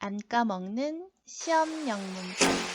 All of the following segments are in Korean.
안 까먹는 시험용 문법.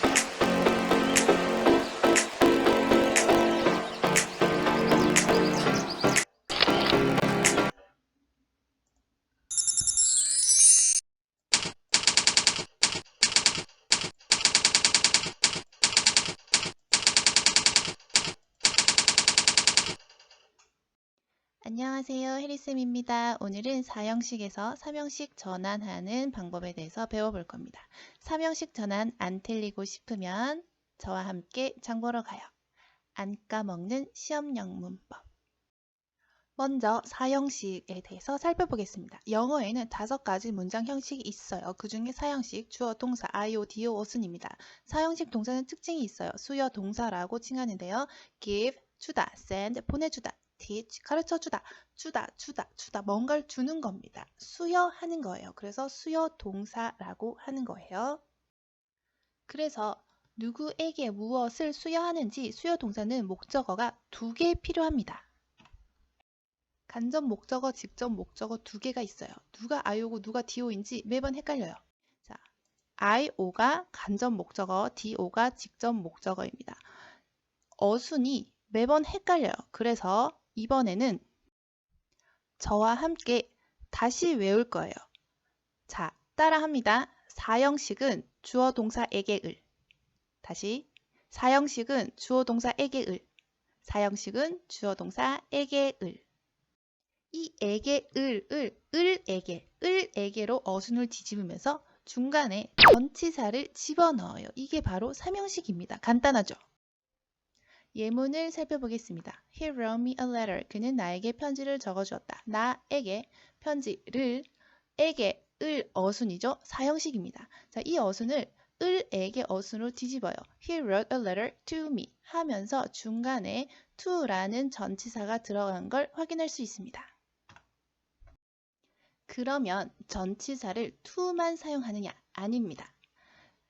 안녕하세요. 해리쌤입니다. 오늘은 4형식에서 3형식 전환하는 방법에 대해서 배워볼 겁니다. 3형식 전환 안 틀리고 싶으면 저와 함께 장 보러 가요. 안 까먹는 시험용 문법. 먼저 4형식에 대해서 살펴보겠습니다. 영어에는 5가지 문장 형식이 있어요. 그 중에 4형식 주어, 동사, IO, DO, 어순입니다. 4형식 동사는 특징이 있어요. 수요 동사라고 칭하는데요. give, 주다, send, 보내주다, teach, 가르쳐주다, 주다, 뭔가를 주는 겁니다. 수여하는 거예요. 그래서 수요 동사라고 하는 거예요. 그래서 누구에게 무엇을 수여하는지 수요 동사는 목적어가 2개 필요합니다. 간접 목적어, 직접 목적어 2개가 있어요. 누가 IO고 누가 DO인지 매번 헷갈려요. 자, IO가 간접 목적어, DO가 직접 목적어입니다. 어순이 매번 헷갈려요. 그래서 이번에는 저와 함께 다시 외울 거예요. 자, 따라합니다. 4형식은 주어 동사에게 을. 다시 4형식은 주어 동사에게 을. 4형식은 주어 동사에게 을. 이 에게, 을에게로 어순을 뒤집으면서 중간에 전치사를 집어넣어요. 이게 바로 3형식입니다. 간단하죠? 예문을 살펴보겠습니다. He wrote me a letter. 그는 나에게 편지를 적어주었다. 나에게 편지를 에게, 을 어순이죠? 4형식입니다. 자, 이 어순을 을에게 어순으로 뒤집어요. He wrote a letter to me 하면서 중간에 to라는 전치사가 들어간 걸 확인할 수 있습니다. 그러면 전치사를 to만 사용하느냐? 아닙니다.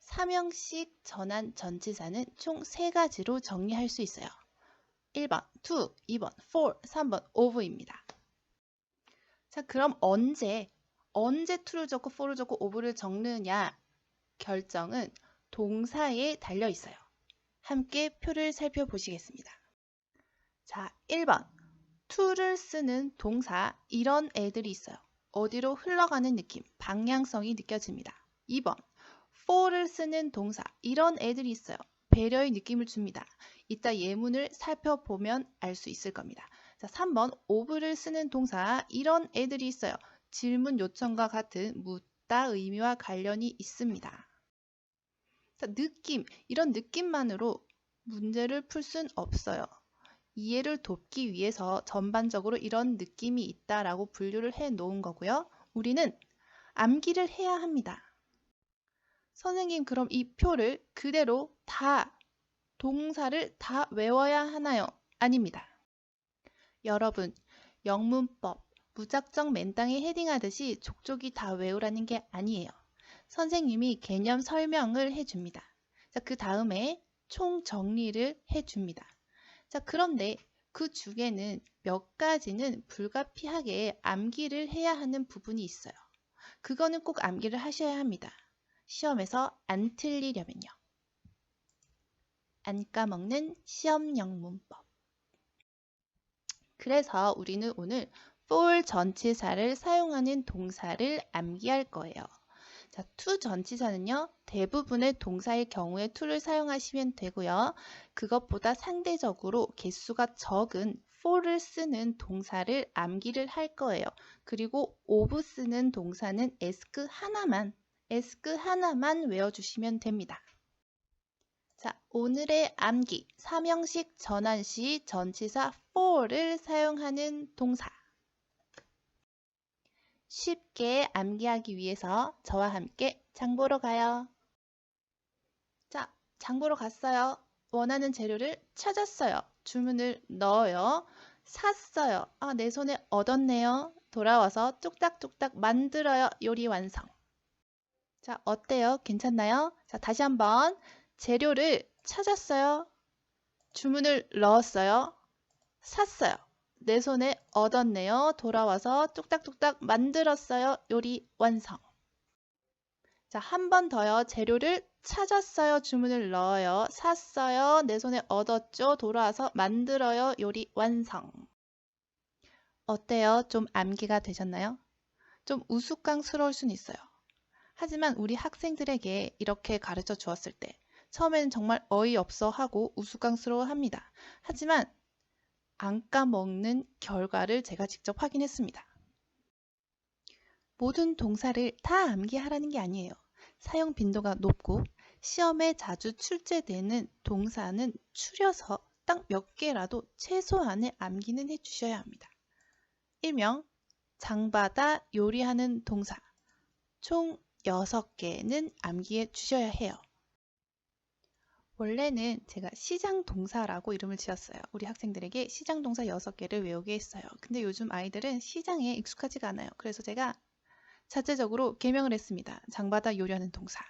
3형식 전환 전치사는 총 3가지로 정리할 수 있어요. 1번 to, 2번 for, 3번 of입니다. 자, 그럼 언제 to를 적고 for를 적고 of를 적느냐 결정은 동사에 달려 있어요. 함께 표를 살펴보시겠습니다. 자, 1번 to를 쓰는 동사 이런 애들이 있어요. 어디로 흘러가는 느낌, 방향성이 느껴집니다. 2번 for를 쓰는 동사 이런 애들이 있어요. 배려의 느낌을 줍니다. 이따 예문을 살펴보면 알 수 있을 겁니다. 자, 3번 of를 쓰는 동사 이런 애들이 있어요. 질문 요청과 같은 묻다 의미와 관련이 있습니다. 자, 느낌, 이런 느낌만으로 문제를 풀 순 없어요. 이해를 돕기 위해서 전반적으로 이런 느낌이 있다라고 분류를 해 놓은 거고요. 우리는 암기를 해야 합니다. 선생님, 그럼 이 표를 그대로 다 동사를 다 외워야 하나요? 아닙니다. 여러분, 영문법 무작정 맨땅에 헤딩하듯이 족족이 다 외우라는 게 아니에요. 선생님이 개념 설명을 해줍니다. 자, 그 다음에 총 정리를 해줍니다. 자, 그런데 그 중에는 몇 가지는 불가피하게 암기를 해야 하는 부분이 있어요. 그거는 꼭 암기를 하셔야 합니다. 시험에서 안 틀리려면요. 안 까먹는 시험용 문법. 그래서 우리는 오늘 for 전치사를 사용하는 동사를 암기할 거예요. 자, to 전치사는요. 대부분의 동사의 경우에 to를 사용하시면 되고요. 그것보다 상대적으로 개수가 적은 for를 쓰는 동사를 암기를 할 거예요. 그리고 of 쓰는 동사는 ask 하나만 외워주시면 됩니다. 자, 오늘의 암기 3형식 전환 시 전치사 for를 사용하는 동사. 쉽게 암기하기 위해서 저와 함께 장 보러 가요. 자, 장 보러 갔어요. 원하는 재료를 찾았어요. 주문을 넣어요. 샀어요. 아, 내 손에 얻었네요. 돌아와서 뚝딱뚝딱 만들어요. 요리 완성. 자, 어때요? 괜찮나요? 자, 다시 한번 재료를 찾았어요. 주문을 넣었어요. 샀어요. 내 손에 얻었네요. 돌아와서 뚝딱뚝딱 만들었어요. 요리 완성. 자, 한 번 더요. 재료를 찾았어요. 주문을 넣어요. 샀어요. 내 손에 얻었죠. 돌아와서 만들어요. 요리 완성. 어때요? 좀 암기가 되셨나요? 좀 우스꽝스러울 수는 있어요. 하지만 우리 학생들에게 이렇게 가르쳐 주었을 때 처음에는 정말 어이없어 하고 우스꽝스러워 합니다. 하지만 안 까먹는 결과를 제가 직접 확인했습니다. 모든 동사를 다 암기하라는 게 아니에요. 사용 빈도가 높고 시험에 자주 출제되는 동사는 추려서 딱 몇 개라도 최소한의 암기는 해주셔야 합니다. 일명 장바다 요리하는 동사 총 6개는 암기해 주셔야 해요. 원래는 제가 시장 동사라고 이름을 지었어요. 우리 학생들에게 시장 동사 6개를 외우게 했어요. 근데 요즘 아이들은 시장에 익숙하지가 않아요. 그래서 제가 자체적으로 개명을 했습니다. 장바다 요리하는 동사.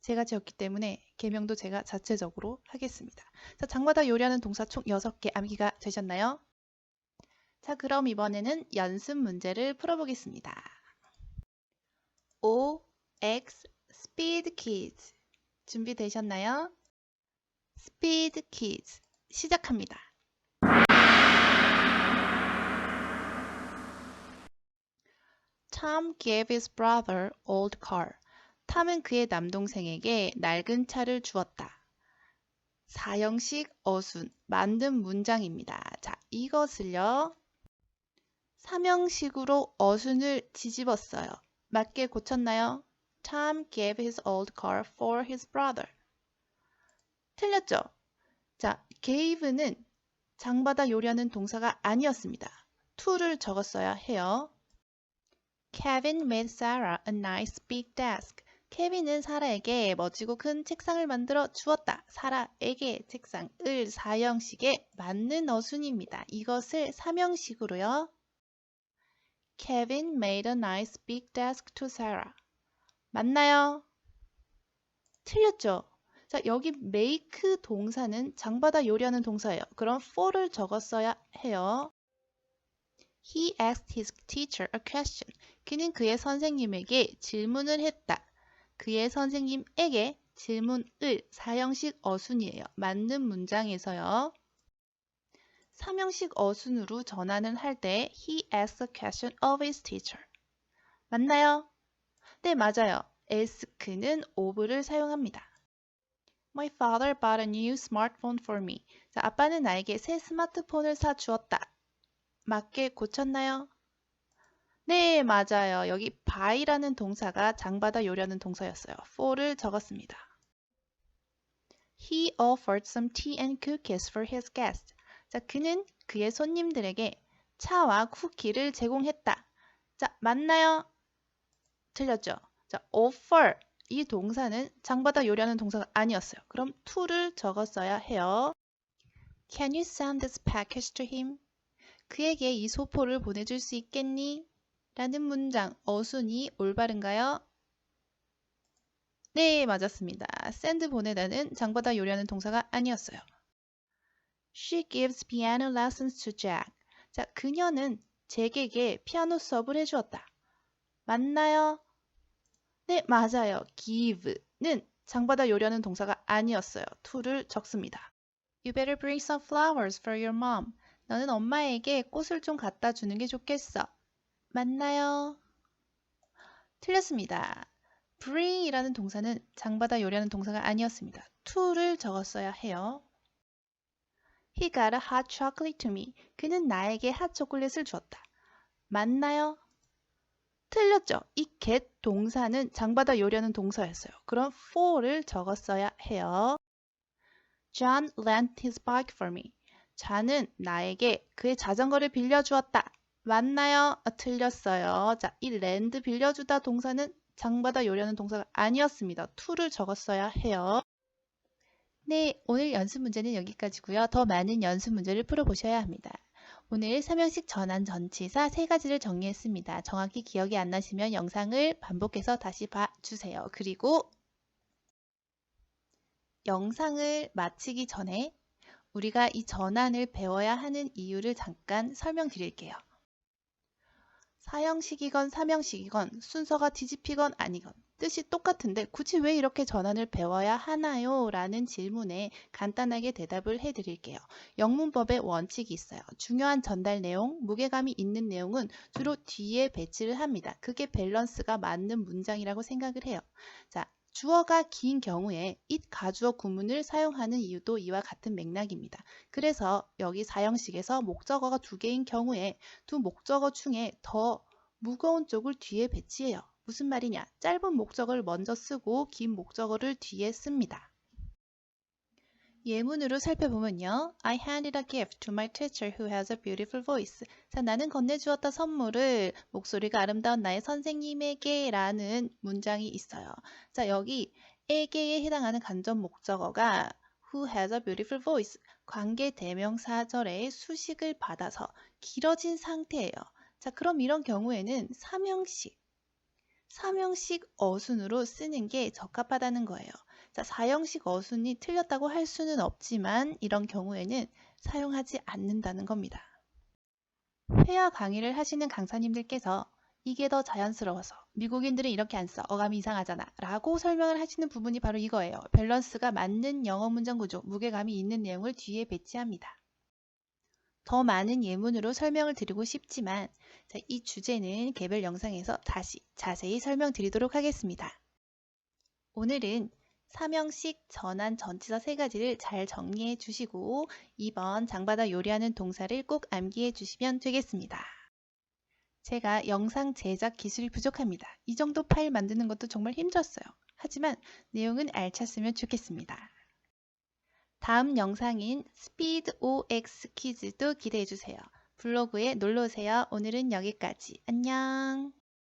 제가 지었기 때문에 개명도 제가 자체적으로 하겠습니다. 자, 장바다 요리하는 동사 총 6개 암기가 되셨나요? 자, 그럼 이번에는 연습 문제를 풀어보겠습니다. OX Speed Kids 준비되셨나요? Speed Kids 시작합니다. Tom gave his brother old car. 탐은 그의 남동생에게 낡은 차를 주었다. 4형식 어순 만든 문장입니다. 자, 이것을요. 3형식으로 어순을 뒤집었어요. 맞게 고쳤나요? Tom gave his old car for his brother. 틀렸죠? 자, gave는 장바다 요리하는 동사가 아니었습니다. to를 적었어야 해요. Kevin made Sarah a nice big desk. 케빈은 사라에게 멋지고 큰 책상을 만들어 주었다. 사라에게 책상을 4형식에 맞는 어순입니다. 이것을 3형식으로요. Kevin made a nice big desk to Sarah. 맞나요? 틀렸죠? 자, 여기 make 동사는 장바다 요리하는 동사예요. 그럼 for를 적었어야 해요. He asked his teacher a question. 그는 그의 선생님에게 질문을 했다. 그의 선생님에게 질문을 4형식 어순이에요. 맞는 문장에서요. 3형식 어순으로 전환을 할 때 He asked a question of his teacher. 맞나요? 네, 맞아요. ask는 of를 사용합니다. My father bought a new smartphone for me. 자, 아빠는 나에게 새 스마트폰을 사주었다. 맞게 고쳤나요? 네, 맞아요. 여기 buy라는 동사가 장바다 요리하는 동사였어요. for를 적었습니다. He offered some tea and cookies for his guests. 자, 그는 그의 손님들에게 차와 쿠키를 제공했다. 자, 맞나요? 틀렸죠? 자, offer 이 동사는 장바다 요리하는 동사가 아니었어요. 그럼 to를 적었어야 해요. Can you send this package to him? 그에게 이 소포를 보내줄 수 있겠니? 라는 문장, 어순이 올바른가요? 네, 맞았습니다. send 보내다는 장바다 요리하는 동사가 아니었어요. She gives piano lessons to Jack. 자, 그녀는 잭에게 피아노 수업을 해주었다. 맞나요? 네, 맞아요. give는 장바다 요리하는 동사가 아니었어요. to를 적습니다. You better bring some flowers for your mom. 너는 엄마에게 꽃을 좀 갖다 주는 게 좋겠어. 맞나요? 틀렸습니다. bring이라는 동사는 장바다 요리하는 동사가 아니었습니다. to를 적었어야 해요. He got a hot chocolate to me. 그는 나에게 핫 초콜릿을 주었다. 맞나요? 틀렸죠. 이 get 동사는 장바다 요리하는 동사였어요. 그럼 for를 적었어야 해요. John lent his bike for me. 잔은 나에게 그의 자전거를 빌려주었다. 맞나요? 틀렸어요. 자, 이 lend 빌려주다 동사는 장바다 요리하는 동사가 아니었습니다. to를 적었어야 해요. 네, 오늘 연습 문제는 여기까지고요. 더 많은 연습 문제를 풀어보셔야 합니다. 오늘 3형식 전환 전치사 3가지를 정리했습니다. 정확히 기억이 안 나시면 영상을 반복해서 다시 봐주세요. 그리고 영상을 마치기 전에 우리가 이 전환을 배워야 하는 이유를 잠깐 설명드릴게요. 4형식이건 3형식이건 순서가 뒤집히건 아니건 뜻이 똑같은데 굳이 왜 이렇게 전환을 배워야 하나요? 라는 질문에 간단하게 대답을 해드릴게요. 영문법에 원칙이 있어요. 중요한 전달 내용, 무게감이 있는 내용은 주로 뒤에 배치를 합니다. 그게 밸런스가 맞는 문장이라고 생각을 해요. 자, 주어가 긴 경우에 it 가주어 구문을 사용하는 이유도 이와 같은 맥락입니다. 그래서 여기 사형식에서 목적어가 두 개인 경우에 두 목적어 중에 더 무거운 쪽을 뒤에 배치해요. 무슨 말이냐? 짧은 목적어를 먼저 쓰고 긴 목적어를 뒤에 씁니다. 예문으로 살펴보면요. I handed a gift to my teacher who has a beautiful voice. 자, 나는 건네주었다 선물을 목소리가 아름다운 나의 선생님에게 라는 문장이 있어요. 자, 여기 에게에 해당하는 간접 목적어가 who has a beautiful voice. 관계 대명사절의 수식을 받아서 길어진 상태예요. 자, 그럼 이런 경우에는 삼형식 어순으로 쓰는 게 적합하다는 거예요. 자, 사형식 어순이 틀렸다고 할 수는 없지만 이런 경우에는 사용하지 않는다는 겁니다. 회화 강의를 하시는 강사님들께서 이게 더 자연스러워서 미국인들은 이렇게 안 써. 어감이 이상하잖아. 라고 설명을 하시는 부분이 바로 이거예요. 밸런스가 맞는 영어 문장 구조, 무게감이 있는 내용을 뒤에 배치합니다. 더 많은 예문으로 설명을 드리고 싶지만 이 주제는 개별 영상에서 다시 자세히 설명드리도록 하겠습니다. 오늘은 삼형식 전환 전치사 세 가지를 잘 정리해 주시고 2번 장바다 요리하는 동사를 꼭 암기해 주시면 되겠습니다. 제가 영상 제작 기술이 부족합니다. 이 정도 파일 만드는 것도 정말 힘들었어요. 하지만 내용은 알찼으면 좋겠습니다. 다음 영상인 스피드 OX 퀴즈도 기대해주세요. 블로그에 놀러오세요. 오늘은 여기까지. 안녕.